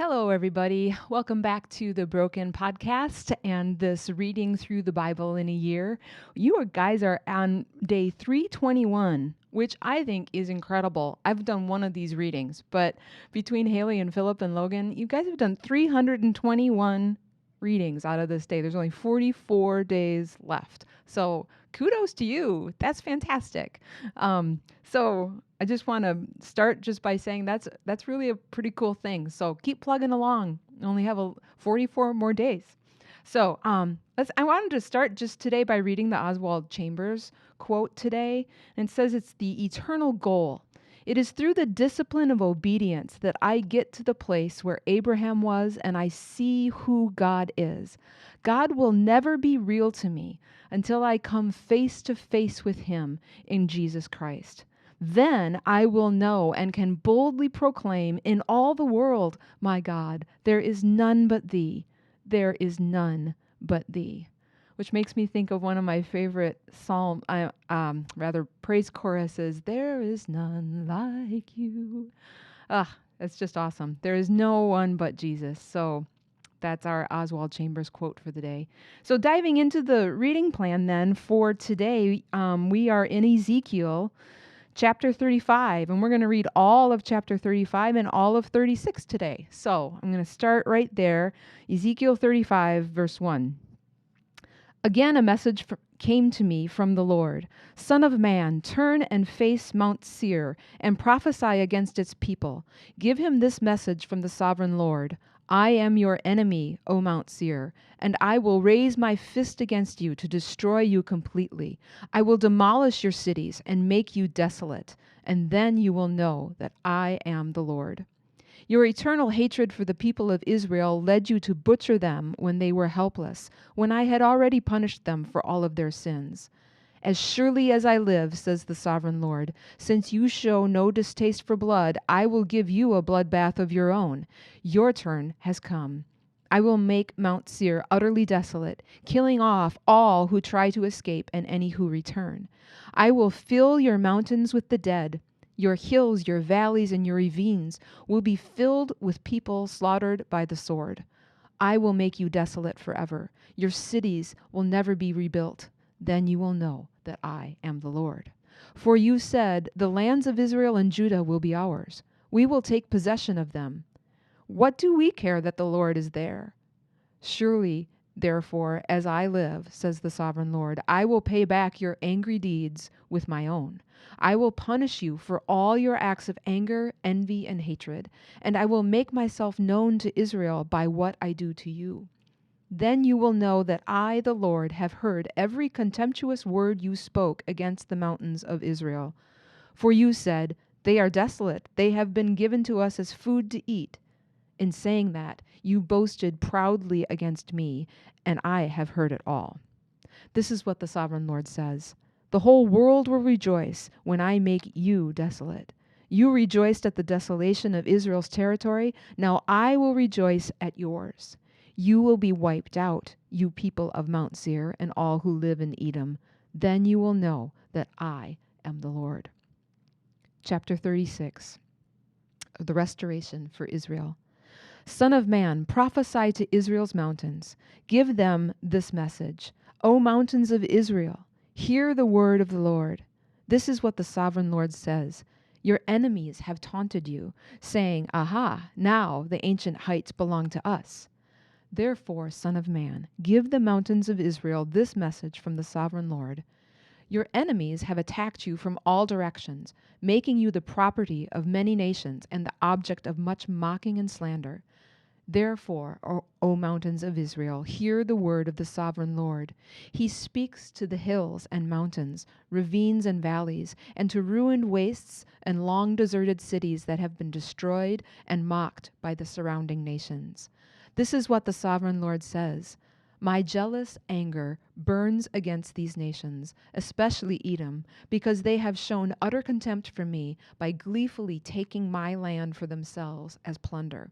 Hello, everybody. Welcome back to the Broken Podcast and this reading through the Bible in a year. Guys are on day 321, which I think is incredible. I've done one of these readings, but between Haley and Philip and Logan, you guys have done 321 readings out of this day. There's only 44 days left. So kudos to you. That's fantastic. So I just want to start just by saying that's really a pretty cool thing. So keep plugging along. We only have 44 more days. So I wanted to start just today by reading the Oswald Chambers quote today. And it says it's the eternal goal. It is through the discipline of obedience that I get to the place where Abraham was and I see who God is. God will never be real to me until I come face to face with him in Jesus Christ. Then I will know and can boldly proclaim in all the world, my God, there is none but thee. There is none but thee. Which makes me think of one of my favorite praise choruses. There is none like you. It's just awesome. There is no one but Jesus. So that's our Oswald Chambers quote for the day. So diving into the reading plan then for today, we are in Ezekiel chapter 35, and we're going to read all of chapter 35 and all of 36 today. So I'm going to start right there. Ezekiel 35, verse 1. Again, a message came to me from the Lord. Son of man, turn and face Mount Seir and prophesy against its people. Give him this message from the sovereign Lord. I am your enemy, O Mount Seir, and I will raise my fist against you to destroy you completely. I will demolish your cities and make you desolate, and then you will know that I am the Lord. Your eternal hatred for the people of Israel led you to butcher them when they were helpless, when I had already punished them for all of their sins. As surely as I live, says the sovereign Lord, since you show no distaste for blood, I will give you a bloodbath of your own. Your turn has come. I will make Mount Seir utterly desolate, killing off all who try to escape and any who return. I will fill your mountains with the dead. Your hills, your valleys, and your ravines will be filled with people slaughtered by the sword. I will make you desolate forever. Your cities will never be rebuilt. Then you will know that I am the Lord. For you said, the lands of Israel and Judah will be ours. We will take possession of them. What do we care that the Lord is there? Surely, therefore, as I live, says the sovereign Lord, I will pay back your angry deeds with my own. I will punish you for all your acts of anger, envy, and hatred, and I will make myself known to Israel by what I do to you. Then you will know that I, the Lord, have heard every contemptuous word you spoke against the mountains of Israel. For you said, they are desolate, they have been given to us as food to eat. In saying that, you boasted proudly against me, and I have heard it all. This is what the sovereign Lord says. The whole world will rejoice when I make you desolate. You rejoiced at the desolation of Israel's territory. Now I will rejoice at yours. You will be wiped out, you people of Mount Seir and all who live in Edom. Then you will know that I am the Lord. Chapter 36, the restoration for Israel. Son of man, prophesy to Israel's mountains. Give them this message. O mountains of Israel, hear the word of the Lord. This is what the sovereign Lord says. Your enemies have taunted you, saying, Aha, now the ancient heights belong to us. Therefore, son of man, give the mountains of Israel this message from the sovereign Lord. Your enemies have attacked you from all directions, making you the property of many nations and the object of much mocking and slander. Therefore, O mountains of Israel, hear the word of the sovereign Lord. He speaks to the hills and mountains, ravines and valleys, and to ruined wastes and long deserted cities that have been destroyed and mocked by the surrounding nations. This is what the sovereign Lord says. My jealous anger burns against these nations, especially Edom, because they have shown utter contempt for me by gleefully taking my land for themselves as plunder.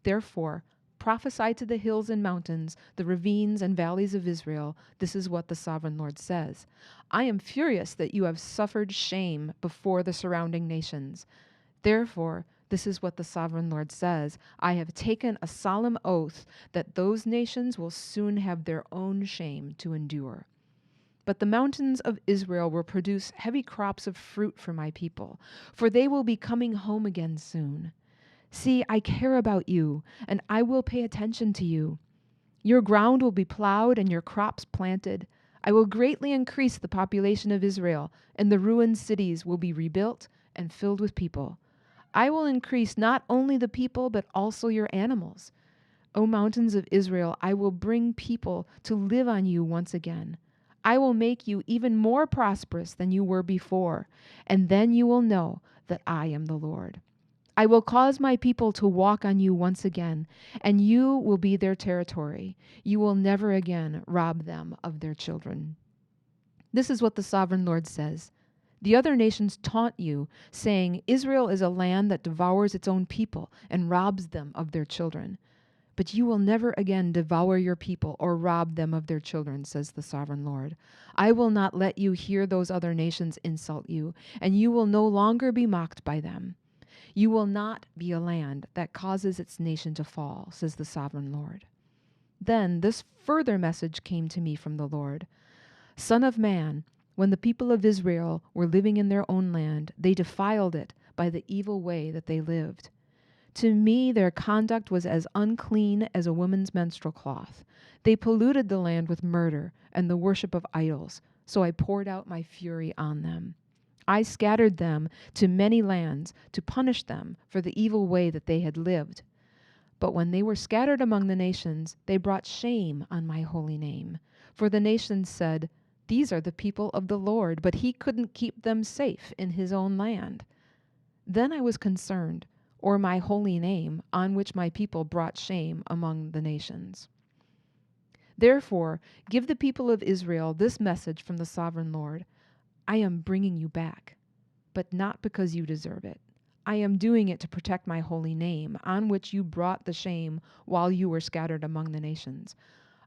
Therefore, prophesy to the hills and mountains, the ravines and valleys of Israel. This is what the sovereign Lord says. I am furious that you have suffered shame before the surrounding nations. Therefore, This is what the sovereign Lord says. I have taken a solemn oath that those nations will soon have their own shame to endure. But the mountains of Israel will produce heavy crops of fruit for my people, for they will be coming home again soon. See, I care about you, and I will pay attention to you. Your ground will be plowed and your crops planted. I will greatly increase the population of Israel, and the ruined cities will be rebuilt and filled with people. I will increase not only the people, but also your animals. O mountains of Israel, I will bring people to live on you once again. I will make you even more prosperous than you were before, and then you will know that I am the Lord. I will cause my people to walk on you once again, and you will be their territory. You will never again rob them of their children. This is what the sovereign Lord says. The other nations taunt you, saying, Israel is a land that devours its own people and robs them of their children. But you will never again devour your people or rob them of their children, says the sovereign Lord. I will not let you hear those other nations insult you, and you will no longer be mocked by them. You will not be a land that causes its nation to fall, says the sovereign Lord. Then this further message came to me from the Lord. Son of man, when the people of Israel were living in their own land, they defiled it by the evil way that they lived. To me, their conduct was as unclean as a woman's menstrual cloth. They polluted the land with murder and the worship of idols, so I poured out my fury on them. I scattered them to many lands to punish them for the evil way that they had lived. But when they were scattered among the nations, they brought shame on my holy name. For the nations said, These are the people of the Lord, but he couldn't keep them safe in his own land. Then I was concerned, or my holy name, on which my people brought shame among the nations. Therefore, give the people of Israel this message from the sovereign Lord. I am bringing you back, but not because you deserve it. I am doing it to protect my holy name, on which you brought the shame while you were scattered among the nations.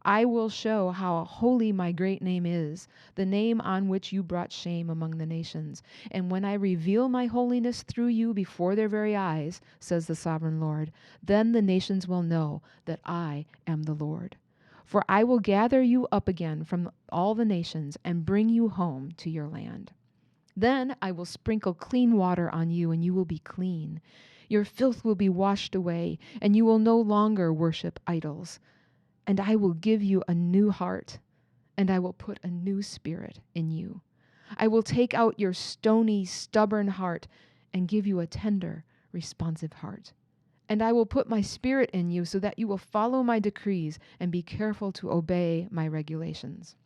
I will show how holy my great name is, the name on which you brought shame among the nations. And when I reveal my holiness through you before their very eyes, says the sovereign Lord, then the nations will know that I am the Lord. For I will gather you up again from all the nations and bring you home to your land. Then I will sprinkle clean water on you, and you will be clean. Your filth will be washed away, and you will no longer worship idols. And I will give you a new heart, and I will put a new spirit in you. I will take out your stony, stubborn heart and give you a tender, responsive heart. And I will put my spirit in you so that you will follow my decrees and be careful to obey my regulations.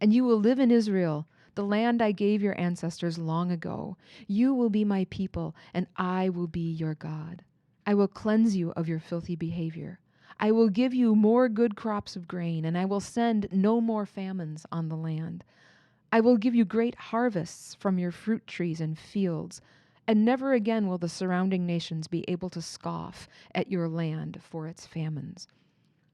And you will live in Israel, the land I gave your ancestors long ago. You will be my people, and I will be your God. I will cleanse you of your filthy behavior. I will give you more good crops of grain, and I will send no more famines on the land. I will give you great harvests from your fruit trees and fields, and never again will the surrounding nations be able to scoff at your land for its famines.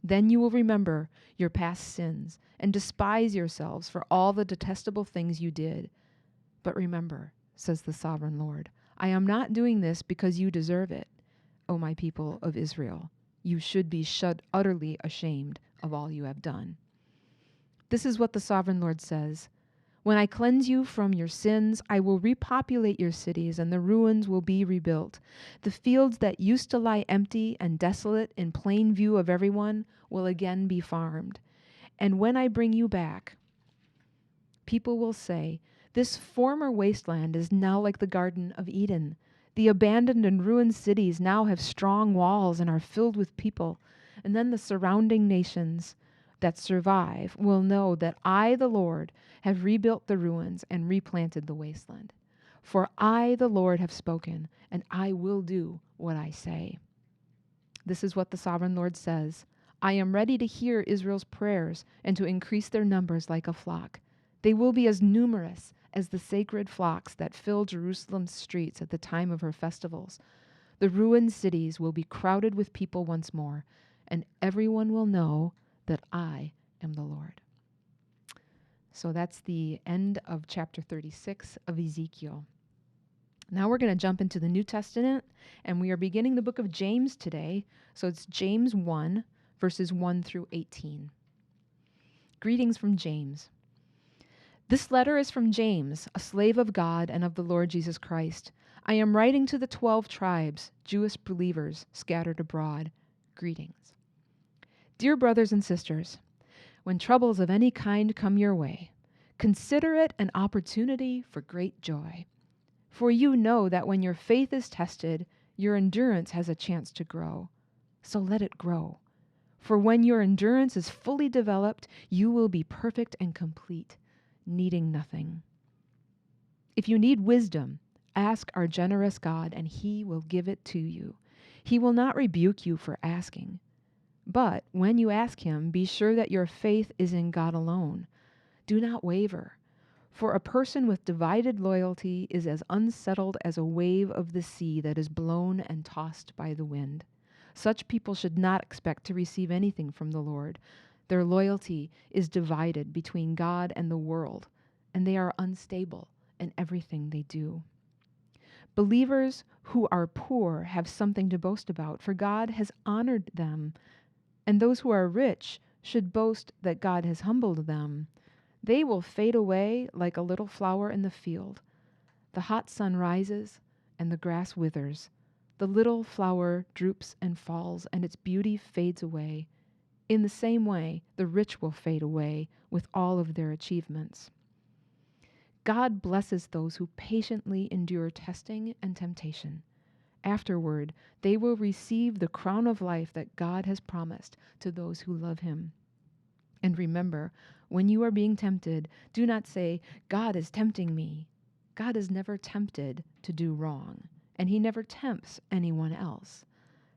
Then you will remember your past sins and despise yourselves for all the detestable things you did. But remember, says the sovereign Lord, I am not doing this because you deserve it, O my people of Israel. You should be utterly ashamed of all you have done. This is what the sovereign Lord says. When I cleanse you from your sins, I will repopulate your cities, and the ruins will be rebuilt. The fields that used to lie empty and desolate in plain view of everyone will again be farmed. And when I bring you back, people will say, This former wasteland is now like the Garden of Eden. The abandoned and ruined cities now have strong walls and are filled with people. And then the surrounding nations that survive will know that I, the Lord, have rebuilt the ruins and replanted the wasteland. For I, the Lord, have spoken, and I will do what I say. This is what the sovereign Lord says. I am ready to hear Israel's prayers and to increase their numbers like a flock. They will be as numerous as the sacred flocks that fill Jerusalem's streets at the time of her festivals. The ruined cities will be crowded with people once more, and everyone will know that I am the Lord. So that's the end of chapter 36 of Ezekiel. Now we're going to jump into the New Testament, and we are beginning the book of James today. So it's James 1, verses 1 through 18. Greetings from James. This letter is from James, a slave of God and of the Lord Jesus Christ. I am writing to the 12 tribes, Jewish believers scattered abroad. Greetings. Dear brothers and sisters, when troubles of any kind come your way, consider it an opportunity for great joy. For you know that when your faith is tested, your endurance has a chance to grow. So let it grow. For when your endurance is fully developed, you will be perfect and complete, needing nothing. If you need wisdom, ask our generous God, and He will give it to you. He will not rebuke you for asking. But when you ask Him, be sure that your faith is in God alone. Do not waver. For a person with divided loyalty is as unsettled as a wave of the sea that is blown and tossed by the wind. Such people should not expect to receive anything from the Lord. Their loyalty is divided between God and the world, and they are unstable in everything they do. Believers who are poor have something to boast about, for God has honored them, and those who are rich should boast that God has humbled them. They will fade away like a little flower in the field. The hot sun rises, and the grass withers. The little flower droops and falls, and its beauty fades away. In the same way, the rich will fade away with all of their achievements. God blesses those who patiently endure testing and temptation. Afterward, they will receive the crown of life that God has promised to those who love Him. And remember, when you are being tempted, do not say, God is tempting me. God is never tempted to do wrong, and He never tempts anyone else.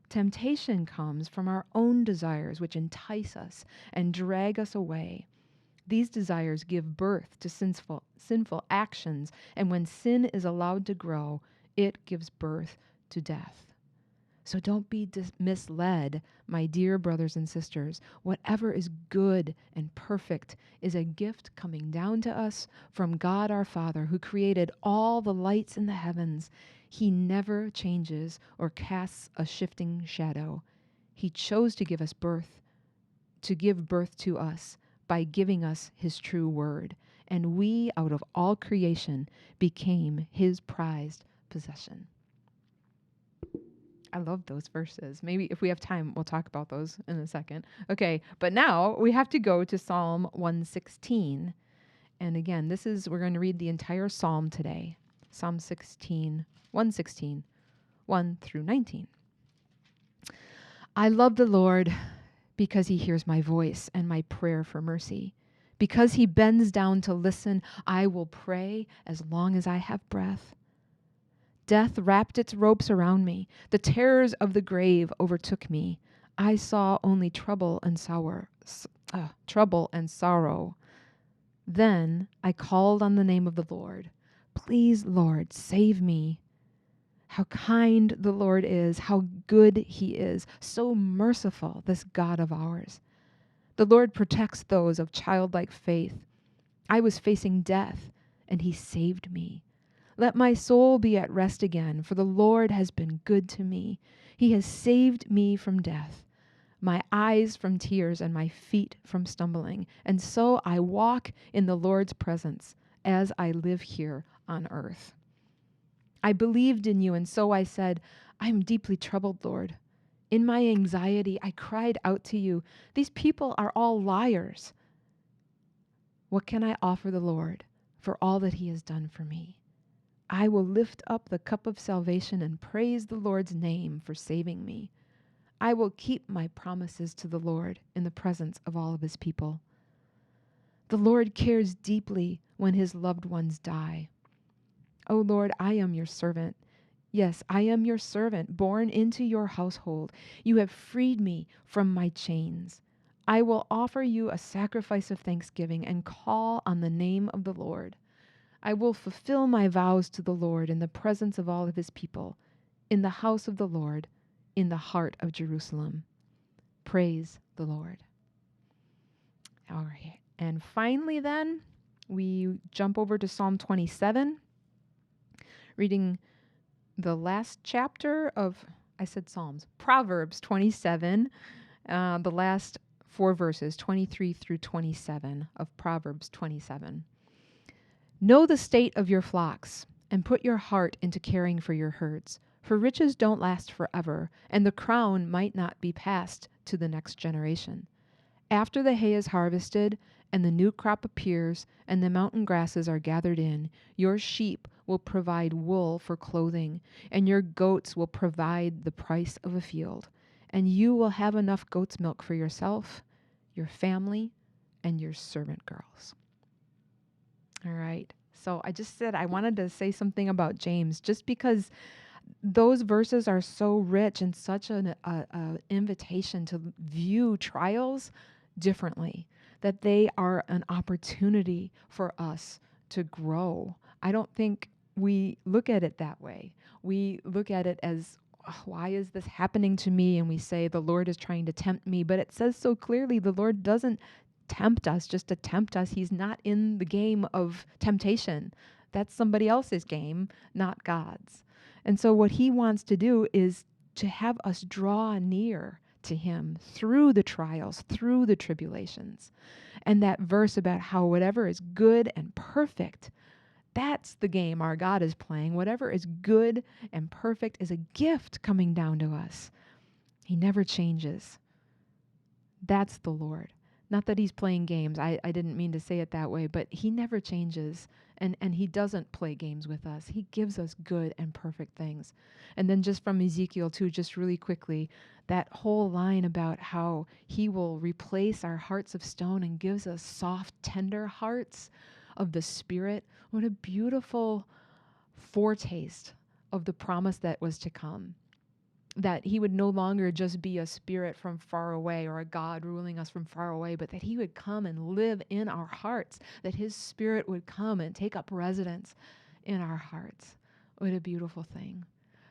Temptation comes from our own desires, which entice us and drag us away. These desires give birth to sinful actions, and when sin is allowed to grow, it gives birth to death. So don't be misled, my dear brothers and sisters. Whatever is good and perfect is a gift coming down to us from God our Father, who created all the lights in the heavens. He never changes or casts a shifting shadow. He chose to give birth to us by giving us His true word, and we, out of all creation, became His prized possession. I love those verses. Maybe if we have time, we'll talk about those in a second. Okay, but now we have to go to Psalm 116. And again, we're going to read the entire psalm today. Psalm 116, 1 through 19. I love the Lord because He hears my voice and my prayer for mercy. Because He bends down to listen, I will pray as long as I have breath. Death wrapped its ropes around me. The terrors of the grave overtook me. I saw only trouble and sorrow. Then I called on the name of the Lord. Please, Lord, save me. How kind the Lord is, how good He is, so merciful, this God of ours. The Lord protects those of childlike faith. I was facing death, and He saved me. Let my soul be at rest again, for the Lord has been good to me. He has saved me from death, my eyes from tears, and my feet from stumbling. And so I walk in the Lord's presence as I live here on earth. I believed in You, and so I said, I am deeply troubled, Lord. In my anxiety, I cried out to You. These people are all liars. What can I offer the Lord for all that He has done for me? I will lift up the cup of salvation and praise the Lord's name for saving me. I will keep my promises to the Lord in the presence of all of His people. The Lord cares deeply when His loved ones die. O Lord, I am Your servant. Yes, I am Your servant, born into Your household. You have freed me from my chains. I will offer You a sacrifice of thanksgiving and call on the name of the Lord. I will fulfill my vows to the Lord in the presence of all of His people, in the house of the Lord, in the heart of Jerusalem. Praise the Lord. All right. And finally then, we jump over to Psalm 27, reading the last chapter of, I said Psalms, Proverbs 27, the last 4 verses, 23 through 27 of Proverbs 27. Know the state of your flocks, and put your heart into caring for your herds. For riches don't last forever, and the crown might not be passed to the next generation. After the hay is harvested, and the new crop appears, and the mountain grasses are gathered in, your sheep will provide wool for clothing, and your goats will provide the price of a field. And you will have enough goat's milk for yourself, your family, and your servant girls. All right. So I just said I wanted to say something about James, just because those verses are so rich and such an invitation to view trials differently, that they are an opportunity for us to grow. I don't think we look at it that way. We look at it as, "Oh, why is this happening to me?" And we say, the Lord is trying to tempt me. But it says so clearly, the Lord doesn't tempt us just to tempt us. He's not in the game of temptation. That's somebody else's game, not God's. And so what he wants to do is to have us draw near to him through the trials, through the tribulations. And that verse about how whatever is good and perfect, that's the game our God is playing. Whatever is good and perfect is a gift coming down to us. He never changes. That's the Lord. Not that he's playing games. I didn't mean to say it that way, but he never changes. And he doesn't play games with us. He gives us good and perfect things. And then just from Ezekiel 2, just really quickly, that whole line about how he will replace our hearts of stone and gives us soft, tender hearts of the Spirit. What a beautiful foretaste of the promise that was to come. That he would no longer just be a spirit from far away or a God ruling us from far away, but that he would come and live in our hearts, that his Spirit would come and take up residence in our hearts. What a beautiful thing.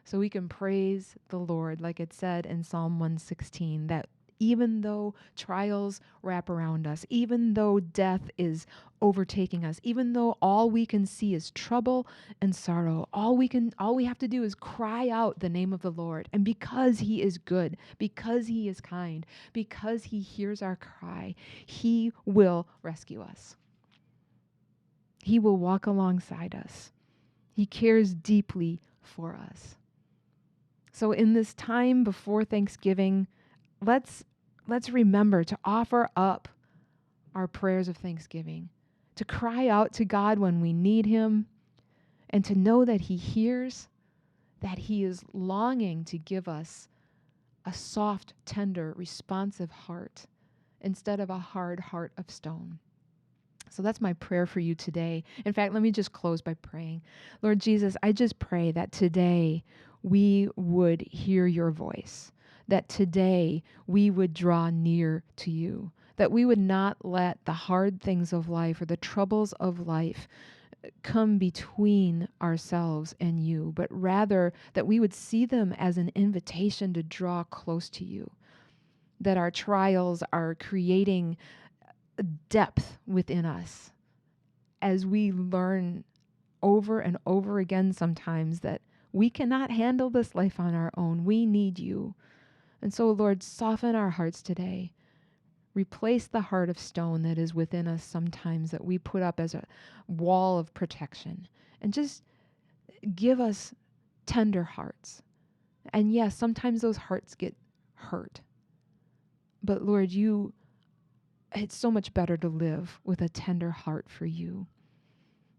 So we can praise the Lord, like it said in Psalm 116, that even though trials wrap around us, even though death is overtaking us, even though all we can see is trouble and sorrow, all we have to do is cry out the name of the Lord. And because he is good, because he is kind, because he hears our cry, he will rescue us. He will walk alongside us. He cares deeply for us. So in this time before Thanksgiving, let's remember to offer up our prayers of thanksgiving, to cry out to God when we need him, and to know that he hears, that he is longing to give us a soft, tender, responsive heart instead of a hard heart of stone. So that's my prayer for you today. In fact, let me just close by praying. Lord Jesus, I just pray that today we would hear your voice, that today we would draw near to you, that we would not let the hard things of life or the troubles of life come between ourselves and you, but rather that we would see them as an invitation to draw close to you, that our trials are creating depth within us as we learn over and over again sometimes that we cannot handle this life on our own. We need you. And so, Lord, soften our hearts today. Replace the heart of stone that is within us sometimes that we put up as a wall of protection. And just give us tender hearts. And yes, sometimes those hearts get hurt. But Lord, it's so much better to live with a tender heart for you.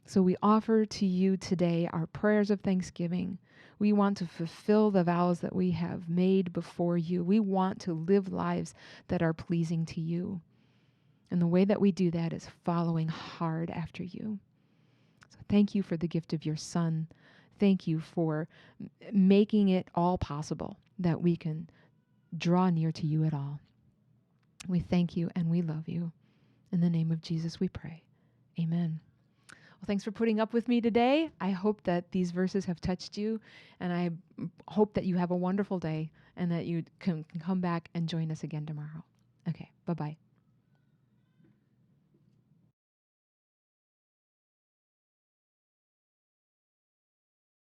So we offer to you today our prayers of thanksgiving. We want to fulfill the vows that we have made before you. We want to live lives that are pleasing to you. And the way that we do that is following hard after you. So thank you for the gift of your Son. Thank you for making it all possible that we can draw near to you at all. We thank you and we love you. In the name of Jesus we pray. Amen. Well, thanks for putting up with me today. I hope that these verses have touched you, and I hope that you have a wonderful day and that you can come back and join us again tomorrow. Okay, bye-bye.